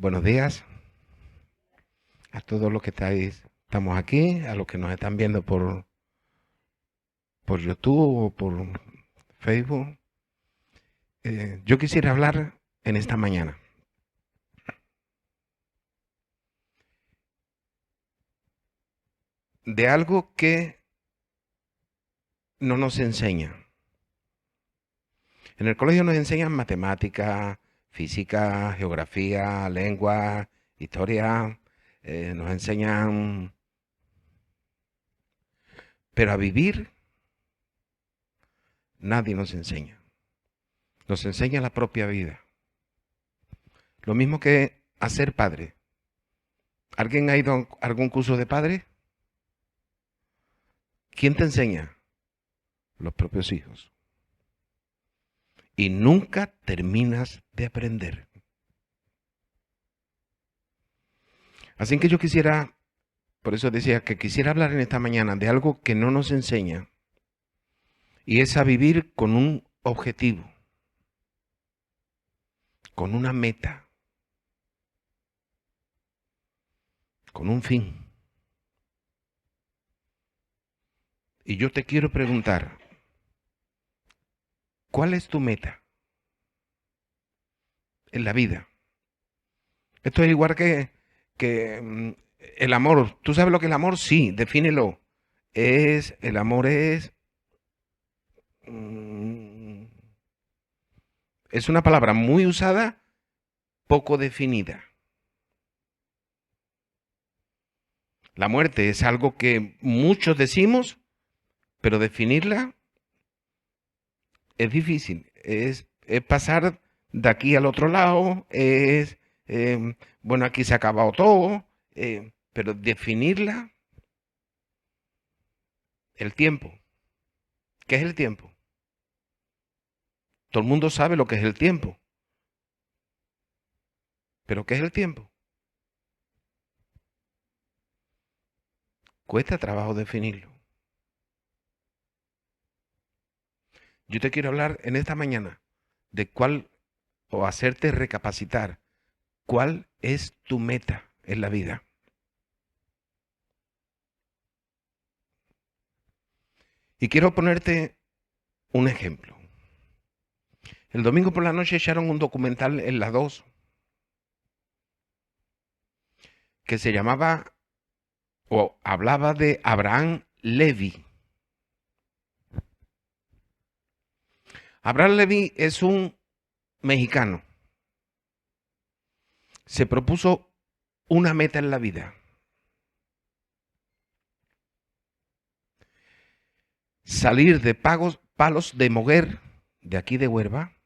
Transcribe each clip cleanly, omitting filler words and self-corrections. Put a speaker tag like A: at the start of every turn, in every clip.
A: Buenos días a todos los que estamos aquí, a los que nos están viendo por YouTube o por Facebook. Yo quisiera hablar en esta mañana de algo que no nos enseña. En el colegio nos enseñan matemáticas, física, geografía, lengua, historia, nos enseñan, pero a vivir nadie nos enseña. Nos enseña la propia vida. Lo mismo que a ser padre. ¿Alguien ha ido a algún curso de padre? ¿Quién te enseña? Los propios hijos. Y nunca terminas de aprender. Así que yo quisiera, por eso decía que quisiera hablar en esta mañana de algo que no nos enseña. Y es a vivir con un objetivo, con una meta, con un fin. Y yo te quiero preguntar, ¿cuál es tu meta en la vida? Esto es igual que el amor. ¿Tú sabes lo que es el amor? Sí, defínelo. El amor mm, es una palabra muy usada, poco definida. La muerte es algo que muchos decimos, pero definirla es difícil. Es pasar de aquí al otro lado, bueno, aquí se ha acabado todo, pero definirla, el tiempo. ¿Qué es el tiempo? Todo el mundo sabe lo que es el tiempo, pero ¿qué es el tiempo? Cuesta trabajo definirlo. Yo te quiero hablar en esta mañana de cuál, o hacerte recapacitar, cuál es tu meta en la vida. Y quiero ponerte un ejemplo. El domingo por la noche echaron un documental en las 2 que se llamaba o hablaba de Abraham Levy. Abraham Levy es un mexicano. Se propuso una meta en la vida. Salir de Palos de Moguer, de aquí de Huelva,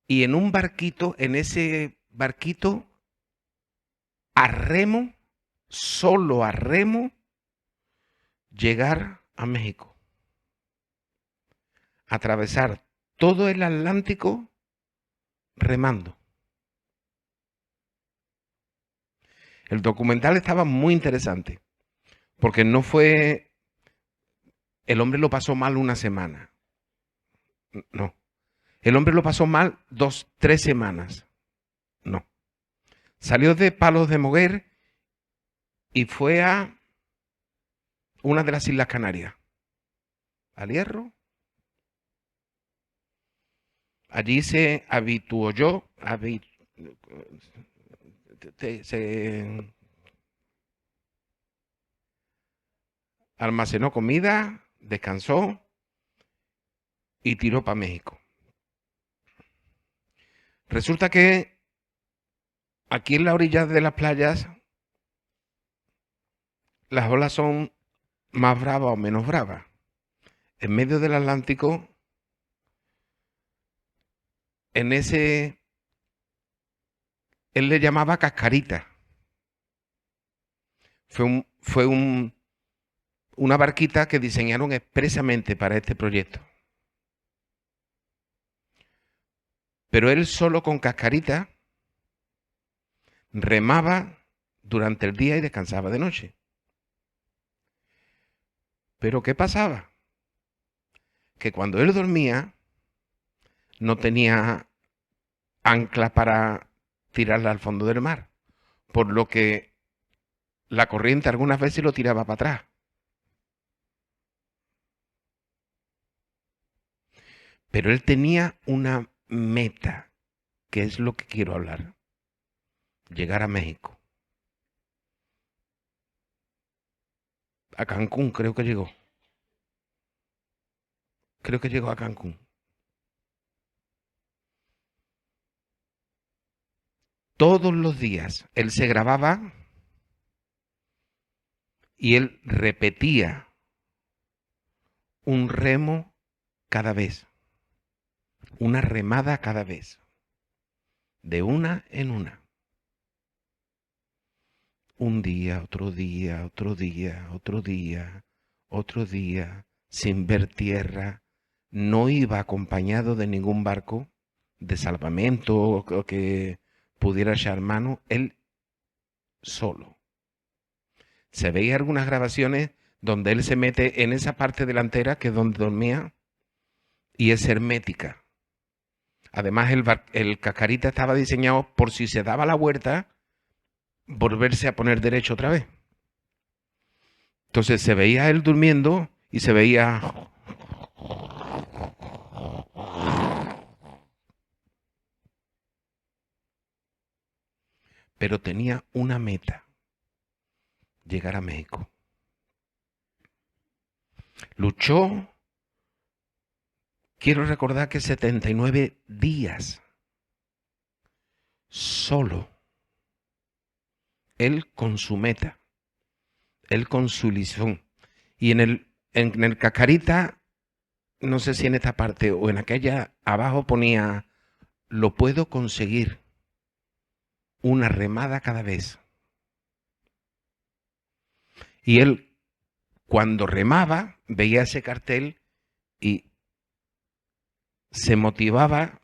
A: y en un barquito, en ese barquito, a remo, solo a remo, llegar a México. Atravesar todo el Atlántico remando. El documental estaba muy interesante, porque no fue, el hombre lo pasó mal una semana. No. El hombre lo pasó mal 2, 3 semanas. No. Salió de Palos de Moguer y fue a una de las Islas Canarias. Al Hierro. Allí se habituó se almacenó comida, descansó y tiró para México. Resulta que aquí en la orilla de las playas las olas son más bravas o menos bravas. En medio del Atlántico, en ese, él le llamaba cascarita. Fue una barquita que diseñaron expresamente para este proyecto. Pero él solo con cascarita remaba durante el día y descansaba de noche. Pero ¿qué pasaba? Que cuando él dormía, no tenía ancla para tirarla al fondo del mar, por lo que la corriente algunas veces lo tiraba para atrás. Pero él tenía una meta, que es lo que quiero hablar: llegar a México. A Cancún creo que llegó. Creo que llegó a Cancún. Todos los días él se grababa y él repetía un remo cada vez, una remada cada vez, de una en una. Un día, otro día, otro día, otro día, otro día, sin ver tierra. No iba acompañado de ningún barco de salvamento o que pudiera echar mano, él solo. Se veía algunas grabaciones donde él se mete en esa parte delantera, que es donde dormía, y es hermética. Además, el cascarita estaba diseñado por si se daba la vuelta, volverse a poner derecho otra vez. Entonces se veía él durmiendo y se veía... Pero tenía una meta: llegar a México. Luchó, quiero recordar que 79 días, solo. Él con su meta, él con su ilusión. Y en el cascarita, no sé si en esta parte o en aquella, abajo ponía: lo puedo conseguir, una remada cada vez. Y él, cuando remaba, veía ese cartel y se motivaba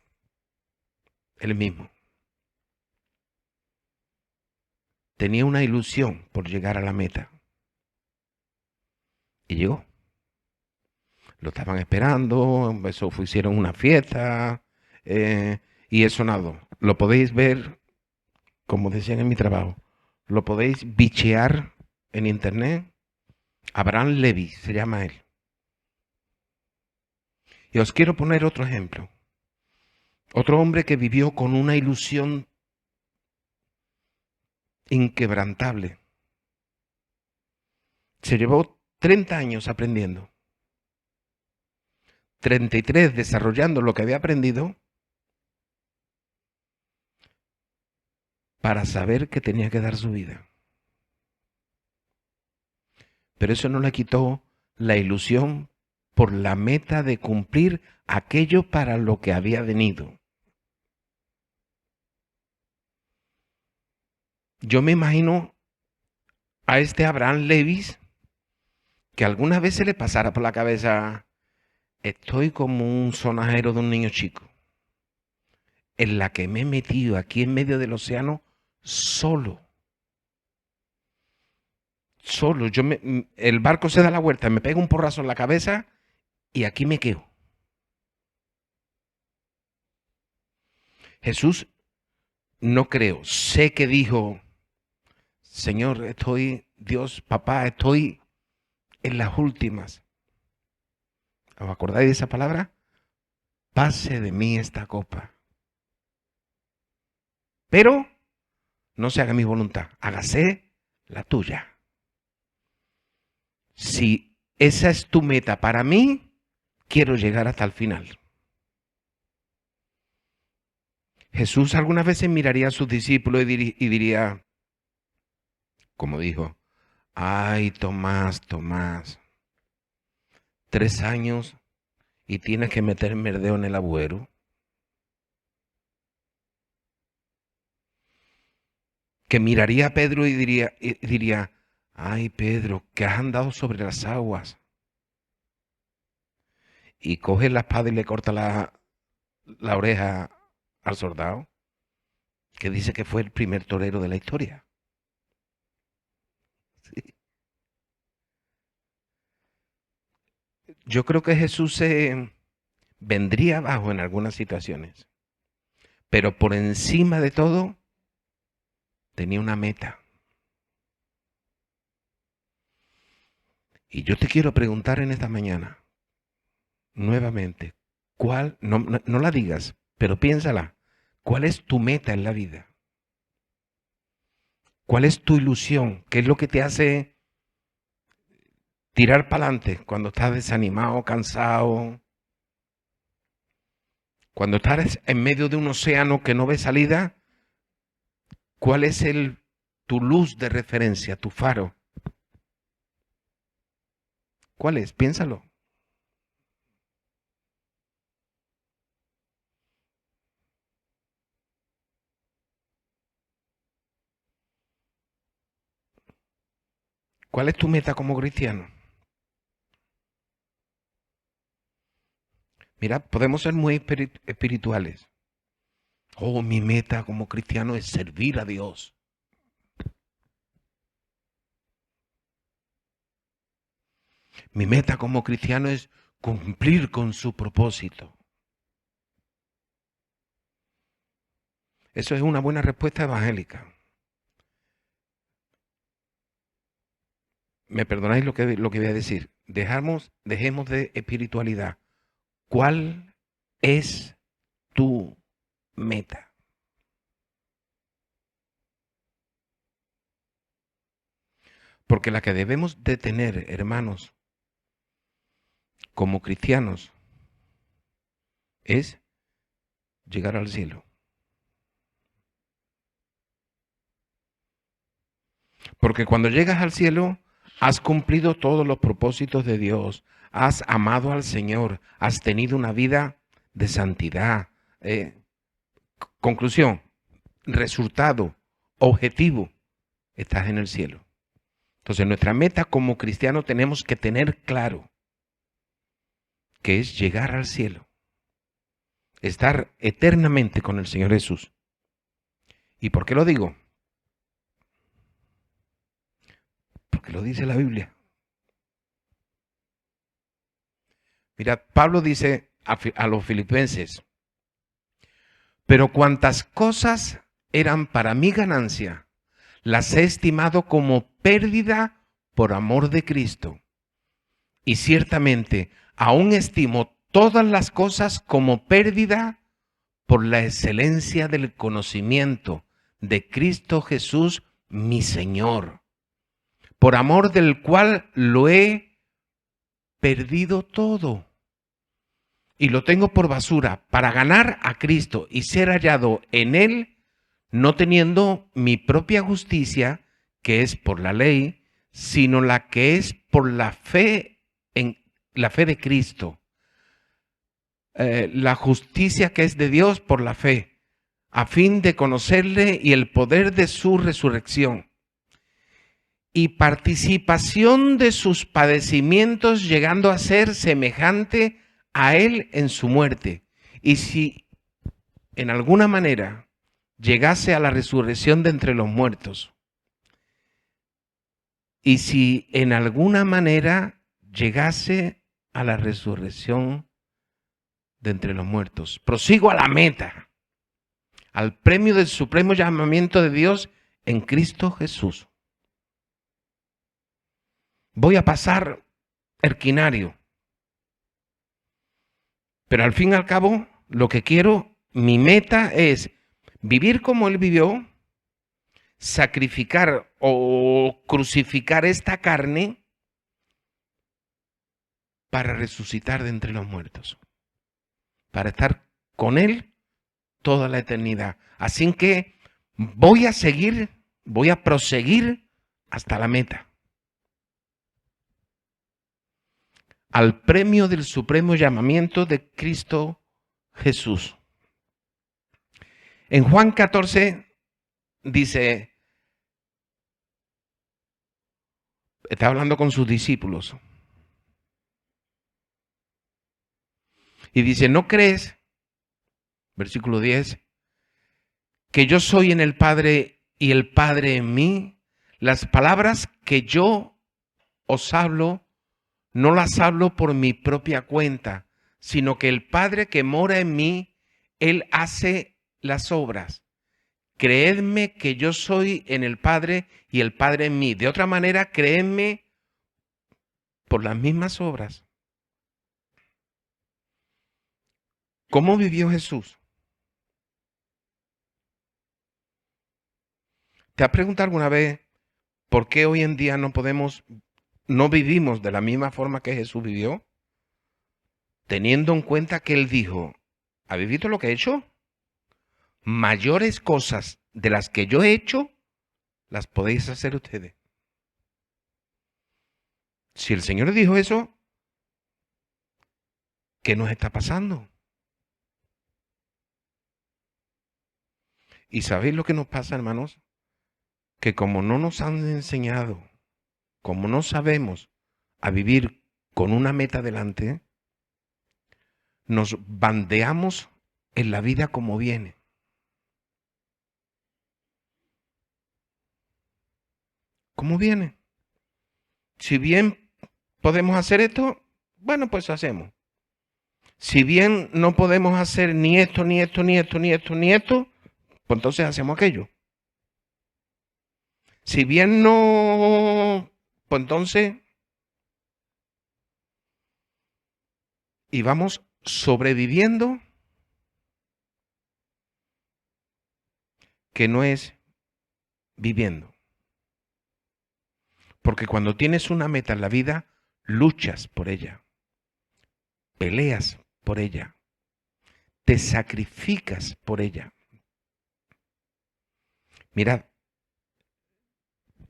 A: él mismo. Tenía una ilusión por llegar a la meta. Y llegó. Lo estaban esperando, eso hicieron una fiesta, y he sonado. Lo podéis ver, como decían en mi trabajo, lo podéis bichear en internet. Abraham Levy se llama él. Y os quiero poner otro ejemplo. Otro hombre que vivió con una ilusión inquebrantable. Se llevó 30 años aprendiendo, 33 desarrollando lo que había aprendido, para saber que tenía que dar su vida. Pero eso no le quitó la ilusión por la meta de cumplir aquello para lo que había venido. Yo me imagino a este Abraham Levis que algunas veces le pasara por la cabeza: estoy como un sonajero de un niño chico, en la que me he metido aquí en medio del océano solo. Solo, el barco se da la vuelta, me pega un porrazo en la cabeza y aquí me quedo. Jesús, no creo, sé que dijo: Señor, Dios, papá, estoy en las últimas. ¿Os acordáis de esa palabra? Pase de mí esta copa. Pero no se haga mi voluntad, hágase la tuya. Si esa es tu meta para mí, quiero llegar hasta el final. Jesús algunas veces miraría a sus discípulos y diría, como dijo: ay, Tomás, Tomás, 3 años y tienes que meterme el dedo en el agüero. Que miraría a Pedro y diría: ay, Pedro, que has andado sobre las aguas. Y coge la espada y le corta la oreja al soldado, que dice que fue el primer torero de la historia. Sí. Yo creo que Jesús se vendría abajo en algunas situaciones. Pero por encima de todo, tenía una meta. Y yo te quiero preguntar en esta mañana, nuevamente, no la digas, pero piénsala, ¿cuál es tu meta en la vida? ¿Cuál es tu ilusión? ¿Qué es lo que te hace tirar para adelante cuando estás desanimado, cansado? Cuando estás en medio de un océano que no ve salida, ¿cuál es tu luz de referencia, tu faro? ¿Cuál es? Piénsalo. ¿Cuál es tu meta como cristiano? Mira, podemos ser muy espirituales. Oh, mi meta como cristiano es servir a Dios. Mi meta como cristiano es cumplir con su propósito. Eso es una buena respuesta evangélica. Me perdonáis lo que voy a decir. Dejemos de espiritualidad. ¿Cuál es tu meta? Porque la que debemos de tener, hermanos, como cristianos, es llegar al cielo. Porque cuando llegas al cielo, has cumplido todos los propósitos de Dios, has amado al Señor, has tenido una vida de santidad. Conclusión, resultado, objetivo, estás en el cielo. Entonces, nuestra meta como cristianos tenemos que tener claro que es llegar al cielo, estar eternamente con el Señor Jesús. ¿Y por qué lo digo? Porque lo dice la Biblia. Mirad, Pablo dice a los filipenses, pero cuantas cosas eran para mi ganancia, las he estimado como pérdida por amor de Cristo. Y ciertamente aún estimo todas las cosas como pérdida por la excelencia del conocimiento de Cristo Jesús, mi Señor, por amor del cual lo he perdido todo y lo tengo por basura para ganar a Cristo y ser hallado en Él, no teniendo mi propia justicia, que es por la ley, sino la que es por la fe en la fe de Cristo. La justicia que es de Dios por la fe, a fin de conocerle y el poder de su resurrección y participación de sus padecimientos, llegando a ser semejante a él en su muerte. Y si en alguna manera llegase a la resurrección de entre los muertos, y si en alguna manera llegase a la resurrección de entre los muertos, prosigo a la meta, al premio del supremo llamamiento de Dios en Cristo Jesús. Voy a pasar erquinario, pero al fin y al cabo, lo que quiero, mi meta es vivir como Él vivió, sacrificar o crucificar esta carne para resucitar de entre los muertos, para estar con Él toda la eternidad. Así que voy a proseguir hasta la meta, al premio del supremo llamamiento de Cristo Jesús. En Juan 14 dice, está hablando con sus discípulos, y dice, ¿no crees, versículo 10, que yo soy en el Padre y el Padre en mí? Las palabras que yo os hablo, no las hablo por mi propia cuenta, sino que el Padre que mora en mí, Él hace las obras. Creedme que yo soy en el Padre y el Padre en mí. De otra manera, creedme por las mismas obras. ¿Cómo vivió Jesús? ¿Te has preguntado alguna vez por qué hoy en día no vivimos de la misma forma que Jesús vivió? Teniendo en cuenta que Él dijo, ¿habéis visto lo que he hecho? Mayores cosas de las que yo he hecho, las podéis hacer ustedes. Si el Señor dijo eso, ¿qué nos está pasando? ¿Y sabéis lo que nos pasa, hermanos? Que como no nos han enseñado, como no sabemos a vivir con una meta delante, nos bandeamos en la vida como viene. ¿Cómo viene? Si bien podemos hacer esto, bueno, pues hacemos. Si bien no podemos hacer ni esto, ni esto, ni esto, ni esto, ni esto, pues entonces hacemos aquello. Si bien no, pues entonces, y vamos sobreviviendo, que no es viviendo. Porque cuando tienes una meta en la vida, luchas por ella, peleas por ella, te sacrificas por ella. Mirad,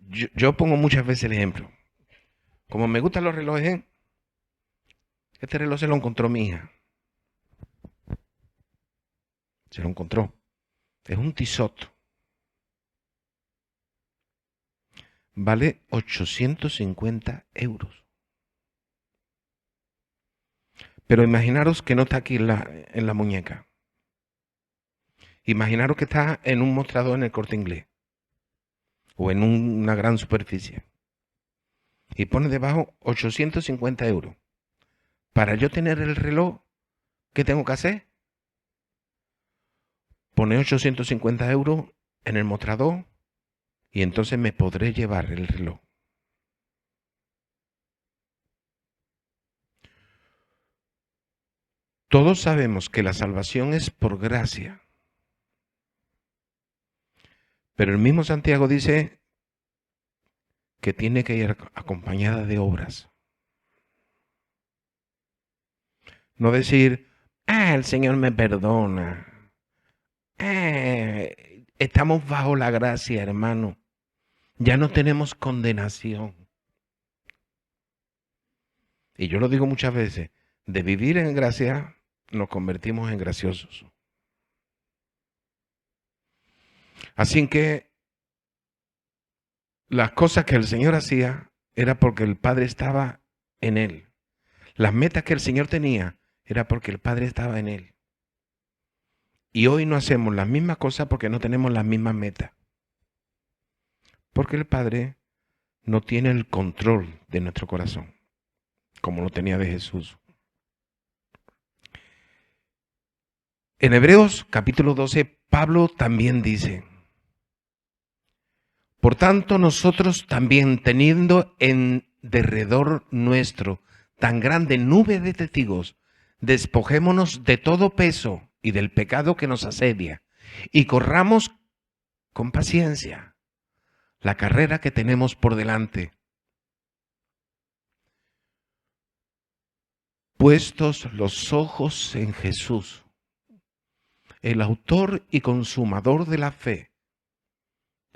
A: yo pongo muchas veces el ejemplo. Como me gustan los relojes, este reloj se lo encontró mi hija. Se lo encontró. Es un Tissot. Vale 850 euros. Pero imaginaros que no está aquí en la muñeca. Imaginaros que está en un mostrador en el Corte Inglés. O en una gran superficie. Y pone debajo 850 euros. Para yo tener el reloj, ¿qué tengo que hacer? Poner 850 euros en el mostrador y entonces me podré llevar el reloj. Todos sabemos que la salvación es por gracia. Pero el mismo Santiago dice que tiene que ir acompañada de obras. No decir, el Señor me perdona. Estamos bajo la gracia, hermano. Ya no tenemos condenación. Y yo lo digo muchas veces, de vivir en gracia nos convertimos en graciosos. Así que las cosas que el Señor hacía era porque el Padre estaba en Él. Las metas que el Señor tenía era porque el Padre estaba en Él. Y hoy no hacemos las mismas cosas porque no tenemos las mismas metas. Porque el Padre no tiene el control de nuestro corazón, como lo tenía de Jesús. En Hebreos capítulo 12, Pablo también dice, por tanto nosotros también teniendo en derredor nuestro tan grande nube de testigos, despojémonos de todo peso y del pecado que nos asedia y corramos con paciencia la carrera que tenemos por delante. Puestos los ojos en Jesús, el autor y consumador de la fe,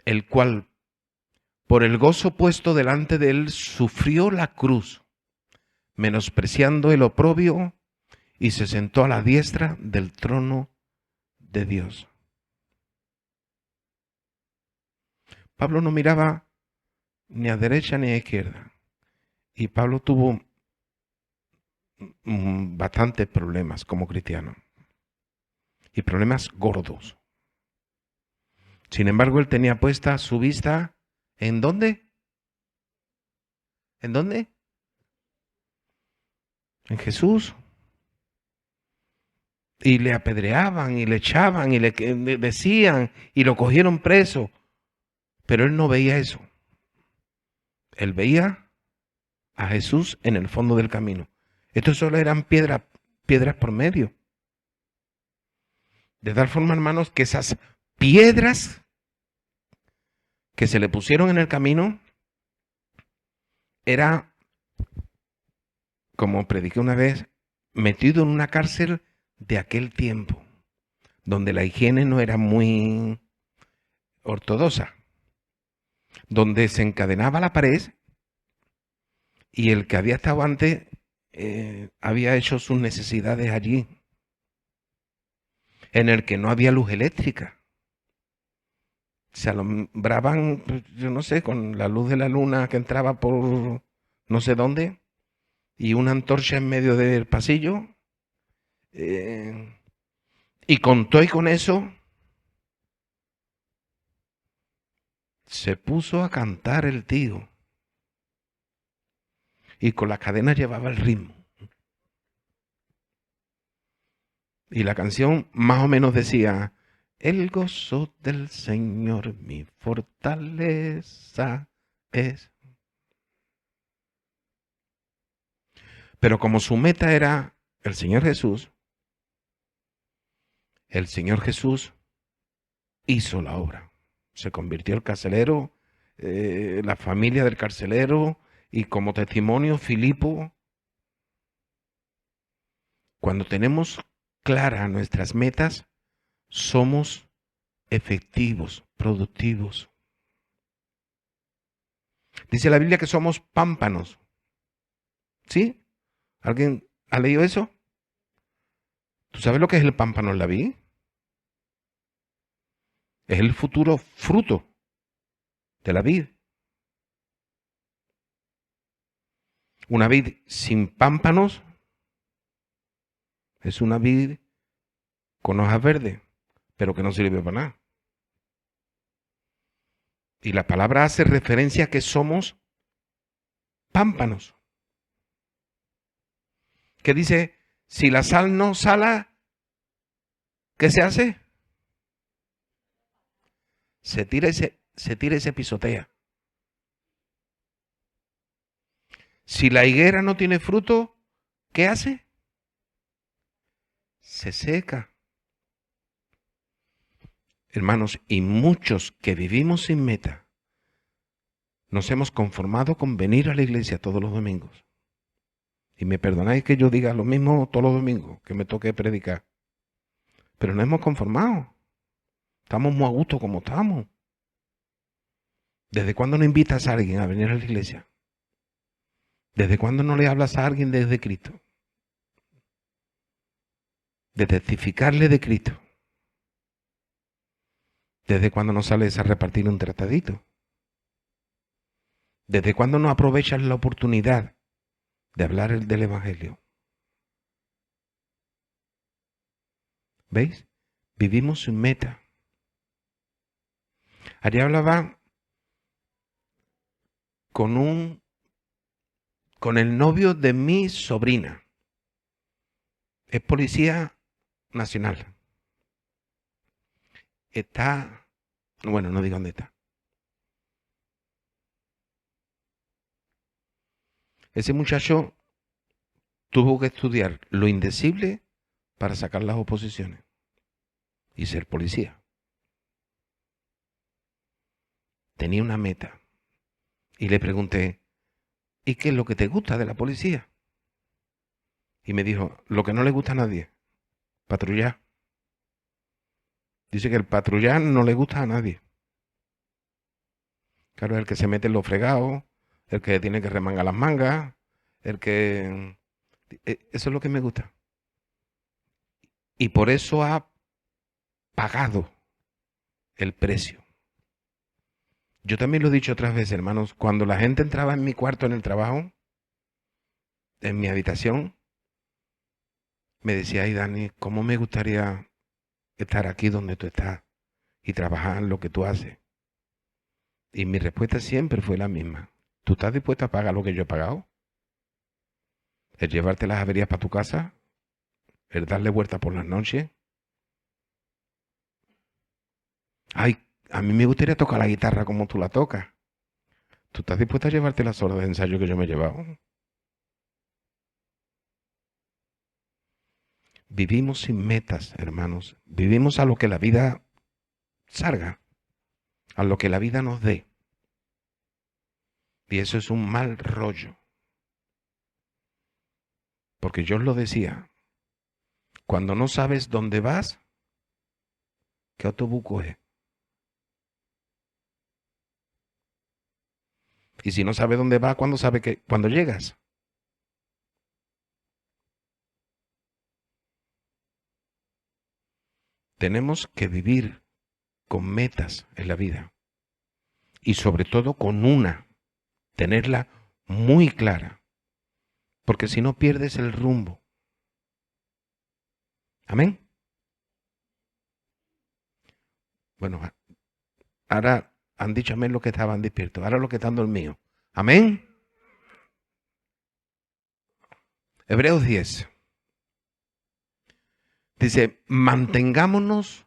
A: el cual por el gozo puesto delante de él sufrió la cruz, menospreciando el oprobio, y se sentó a la diestra del trono de Dios. Pablo no miraba ni a derecha ni a izquierda. Y Pablo tuvo bastantes problemas como cristiano. Y problemas gordos. Sin embargo, él tenía puesta su vista ¿en dónde? ¿En dónde? En Jesús. y le apedreaban y le echaban y le decían y lo cogieron preso. Pero él no veía eso. Él veía a Jesús en el fondo del camino. Estos solo eran piedras por medio. De tal forma, hermanos, que esas piedras que se le pusieron en el camino era, como prediqué una vez, metido en una cárcel de aquel tiempo, donde la higiene no era muy ortodoxa, donde se encadenaba la pared y el que había estado antes había hecho sus necesidades allí, en el que no había luz eléctrica. Se alumbraban, yo no sé, con la luz de la luna que entraba por no sé dónde y una antorcha en medio del pasillo. Y con todo y con eso, se puso a cantar el tío. Y con las cadenas llevaba el ritmo. Y la canción más o menos decía: el gozo del Señor mi fortaleza es. Pero como su meta era el Señor Jesús hizo la obra. Se convirtió el carcelero, la familia del carcelero, y como testimonio Filipo. Cuando tenemos claras nuestras metas, somos efectivos, productivos. Dice la Biblia que somos pámpanos. ¿Sí? ¿Alguien ha leído eso? ¿Tú sabes lo que es el pámpano en la vid? Es el futuro fruto de la vid. Una vid sin pámpanos es una vid con hojas verdes, pero que no sirve para nada. Y la palabra hace referencia a que somos pámpanos. Que dice, si la sal no sala, ¿qué se hace? Se tira y se pisotea. Si la higuera no tiene fruto, ¿qué hace? Se seca. Hermanos, y muchos que vivimos sin meta, nos hemos conformado con venir a la iglesia todos los domingos. Y me perdonáis que yo diga lo mismo todos los domingos, que me toque predicar. Pero no hemos conformado. Estamos muy a gusto como estamos. ¿Desde cuándo no invitas a alguien a venir a la iglesia? ¿Desde cuándo no le hablas a alguien desde Cristo? De testificarle de Cristo. ¿Desde cuándo no sales a repartir un tratadito? ¿Desde cuándo no aprovechas la oportunidad de hablar del Evangelio? ¿Veis? Vivimos sin meta. Ayer hablaba con el novio de mi sobrina. Es policía nacional. Está, bueno, no digo dónde está. Ese muchacho tuvo que estudiar lo indecible para sacar las oposiciones y ser policía. Tenía una meta. Y le pregunté, ¿y qué es lo que te gusta de la policía? Y me dijo, lo que no le gusta a nadie, patrullar. Dice que el patrullar no le gusta a nadie. Claro, es el que se mete en los fregados, el que tiene que remangar las mangas, el que... Eso es lo que me gusta. Y por eso ha pagado el precio. Yo también lo he dicho otras veces, hermanos, cuando la gente entraba en mi cuarto en el trabajo, en mi habitación, me decía, ay Dani, ¿cómo me gustaría estar aquí donde tú estás y trabajar en lo que tú haces? Y mi respuesta siempre fue la misma. ¿Tú estás dispuesto a pagar lo que yo he pagado? ¿El llevarte las averías para tu casa? el darle vuelta por las noches. Ay, a mí me gustaría tocar la guitarra como tú la tocas. ¿Tú estás dispuesta a llevarte las horas de ensayo que yo me he llevado? Vivimos sin metas, hermanos. Vivimos a lo que la vida salga, a lo que la vida nos dé. Y eso es un mal rollo. Porque yo os lo decía, cuando no sabes dónde vas, ¿qué autobús coges? Y si no sabes dónde vas, ¿cuándo sabes que cuando llegas? Tenemos que vivir con metas en la vida. Y sobre todo con una, tenerla muy clara. Porque si no pierdes el rumbo. Amén. Bueno, ahora han dicho amén los que estaban despiertos. Ahora los que están dormidos. Amén. Hebreos 10. Dice, mantengámonos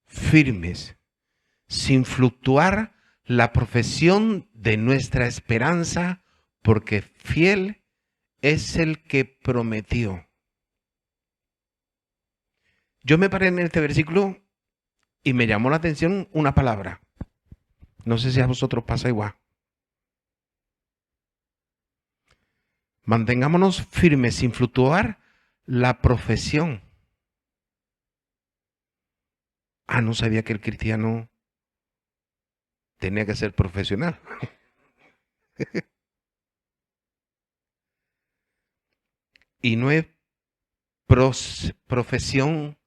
A: firmes, sin fluctuar la profesión de nuestra esperanza, porque fiel es el que prometió. Yo me paré en este versículo y me llamó la atención una palabra. No sé si a vosotros pasa igual. Mantengámonos firmes sin fluctuar la profesión. Ah, no sabía que el cristiano tenía que ser profesional. Y no es profesión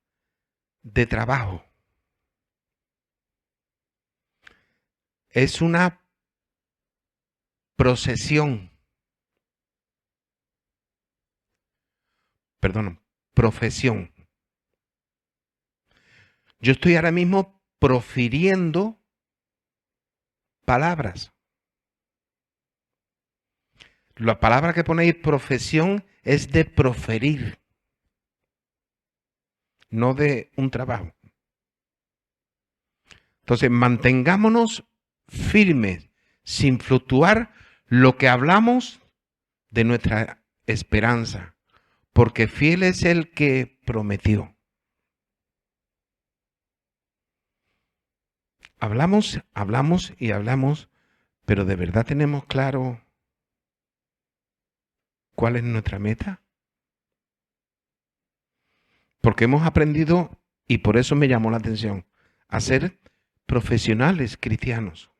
A: de trabajo. Es una procesión. Perdón, profesión. Yo estoy ahora mismo profiriendo palabras. La palabra que ponéis profesión es de proferir, no de un trabajo. Entonces, mantengámonos firmes, sin fluctuar lo que hablamos de nuestra esperanza, porque fiel es el que prometió. Hablamos y hablamos, pero ¿de verdad tenemos claro cuál es nuestra meta? Porque hemos aprendido, y por eso me llamó la atención, a ser profesionales cristianos.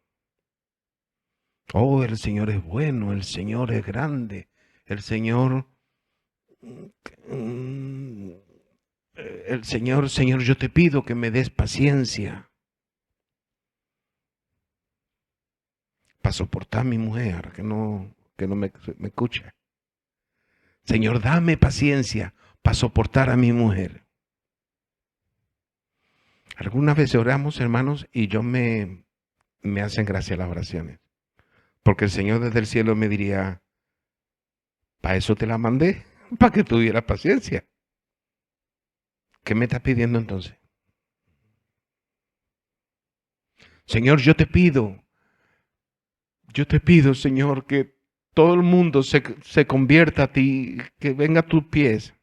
A: Oh, el Señor es bueno, el Señor es grande, el Señor, Señor, yo te pido que me des paciencia para soportar a mi mujer, que no me escucha. Señor, dame paciencia para soportar a mi mujer. Algunas veces oramos, hermanos, y me hacen gracia las oraciones. Porque el Señor desde el cielo me diría, para eso te la mandé, para que tuvieras paciencia. ¿Qué me estás pidiendo entonces? Señor, yo te pido, Señor, que todo el mundo se convierta a ti, que venga a tus pies.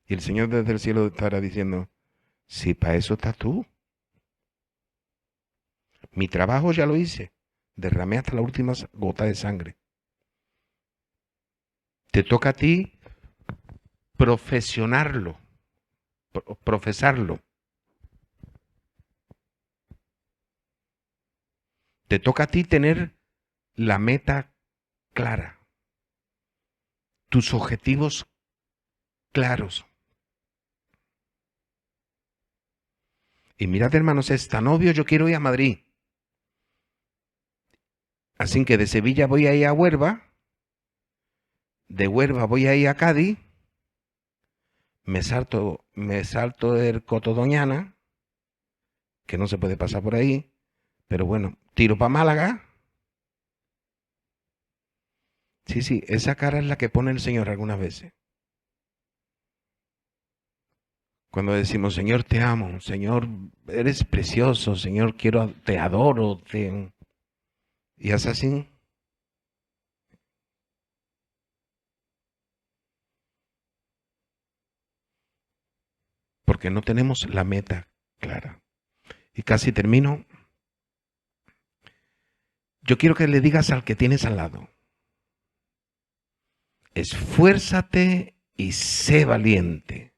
A: Y el Señor desde el cielo estará diciendo, si para eso estás tú. Mi trabajo ya lo hice. Derramé hasta la última gota de sangre. Te toca a ti profesionarlo, profesarlo. Te toca a ti tener la meta clara, tus objetivos claros. Y mirad, hermanos, es tan obvio, yo quiero ir a Madrid. Así que de Sevilla voy a ir a Huelva, de Huelva voy a ir a Cádiz, me salto el Coto Doñana, que no se puede pasar por ahí, pero bueno, tiro para Málaga. Sí, esa cara es la que pone el Señor algunas veces. Cuando decimos, Señor, te amo, Señor, eres precioso, Señor, te adoro, y es así. Porque no tenemos la meta clara. Y casi termino. Yo quiero que le digas al que tienes al lado, esfuérzate y sé valiente.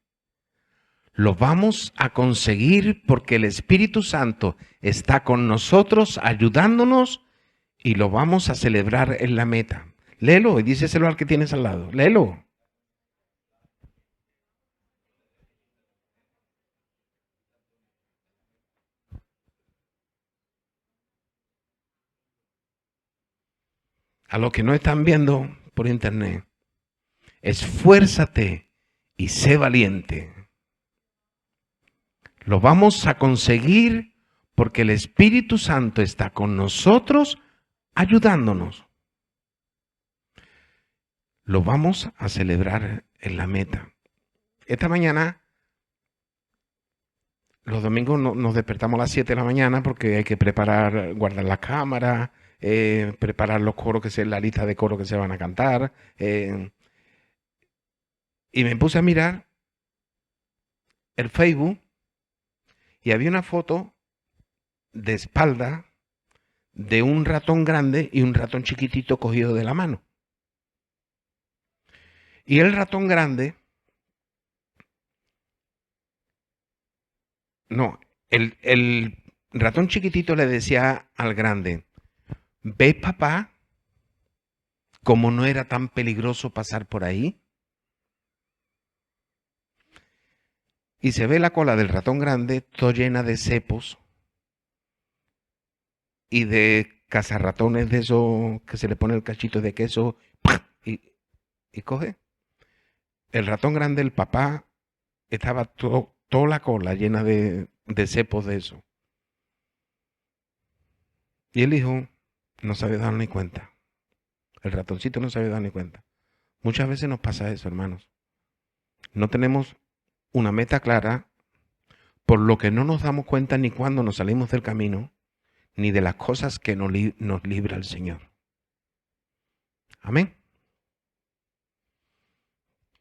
A: Lo vamos a conseguir porque el Espíritu Santo está con nosotros ayudándonos y lo vamos a celebrar en la meta. Léelo y díselo al que tienes al lado. Léelo. A los que no están viendo por internet, esfuérzate y sé valiente. Lo vamos a conseguir porque el Espíritu Santo está con nosotros ayudándonos. Lo vamos a celebrar en la meta. Esta mañana, los domingos nos despertamos a las 7 de la mañana porque hay que preparar, guardar la cámara, preparar los coros, la lista de coros que se van a cantar. Y me puse a mirar el Facebook y había una foto de espalda de un ratón grande y un ratón chiquitito cogido de la mano. Y el ratón grande, no, el ratón chiquitito le decía al grande, ¿ves, papá, cómo no era tan peligroso pasar por ahí? Y se ve la cola del ratón grande toda llena de cepos y de cazarratones de eso que se le pone el cachito de queso y coge. El ratón grande, el papá, estaba toda la cola llena de cepos de eso. Y el hijo no se había dado ni cuenta. El ratoncito no se había dado ni cuenta. Muchas veces nos pasa eso, hermanos. No tenemos una meta clara, por lo que no nos damos cuenta ni cuando nos salimos del camino, ni de las cosas que nos libra el Señor. Amén.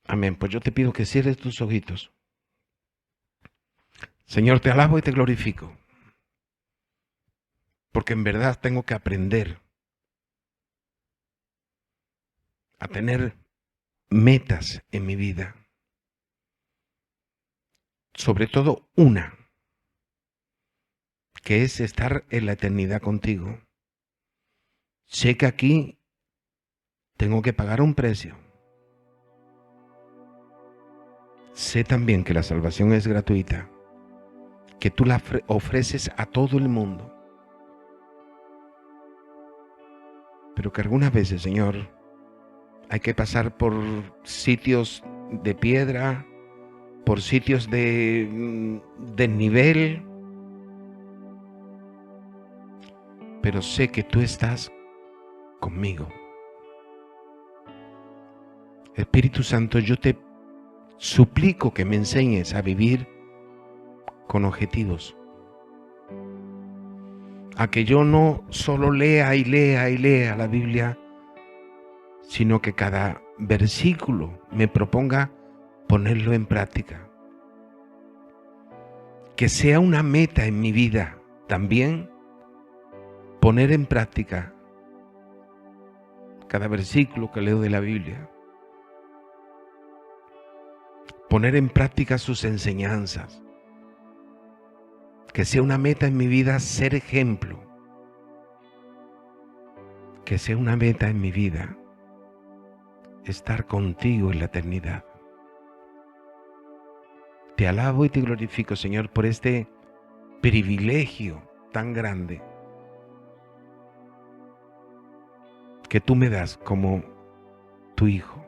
A: Amén. Pues yo te pido que cierres tus ojitos. Señor, te alabo y te glorifico. Porque en verdad tengo que aprender a tener metas en mi vida. Sobre todo una, que es estar en la eternidad contigo. Sé que aquí tengo que pagar un precio. Sé también que la salvación es gratuita, que tú la ofreces a todo el mundo. Pero que algunas veces, Señor, hay que pasar por sitios de piedra, por sitios de desnivel. Pero sé que tú estás conmigo. Espíritu Santo, yo te suplico que me enseñes a vivir con objetivos. A que yo no solo lea y lea y lea la Biblia, sino que cada versículo me proponga ponerlo en práctica. Que sea una meta en mi vida también poner en práctica cada versículo que leo de la Biblia. Poner en práctica sus enseñanzas. Que sea una meta en mi vida ser ejemplo. Que sea una meta en mi vida estar contigo en la eternidad. Te alabo y te glorifico, Señor, por este privilegio tan grande que tú me das como tu Hijo.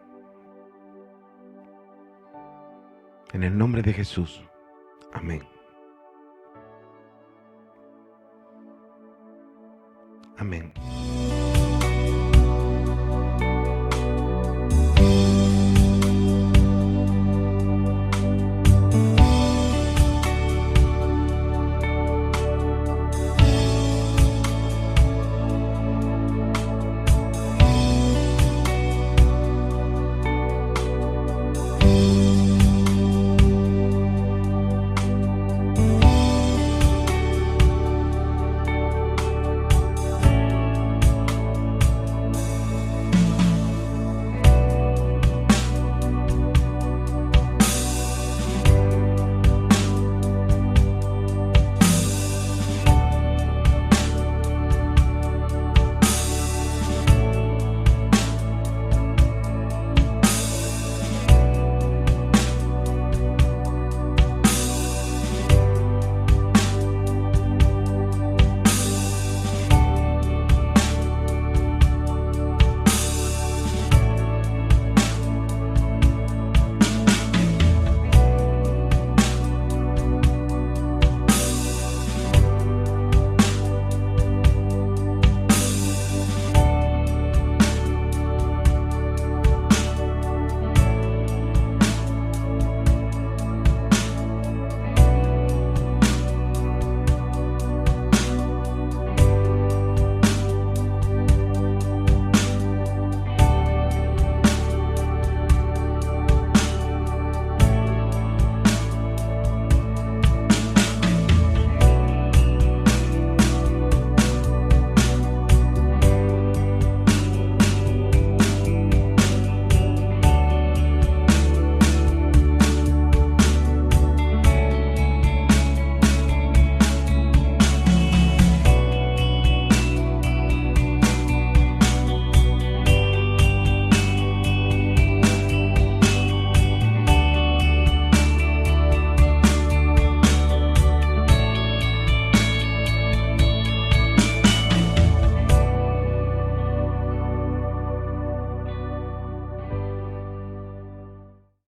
A: En el nombre de Jesús. Amén. Amén.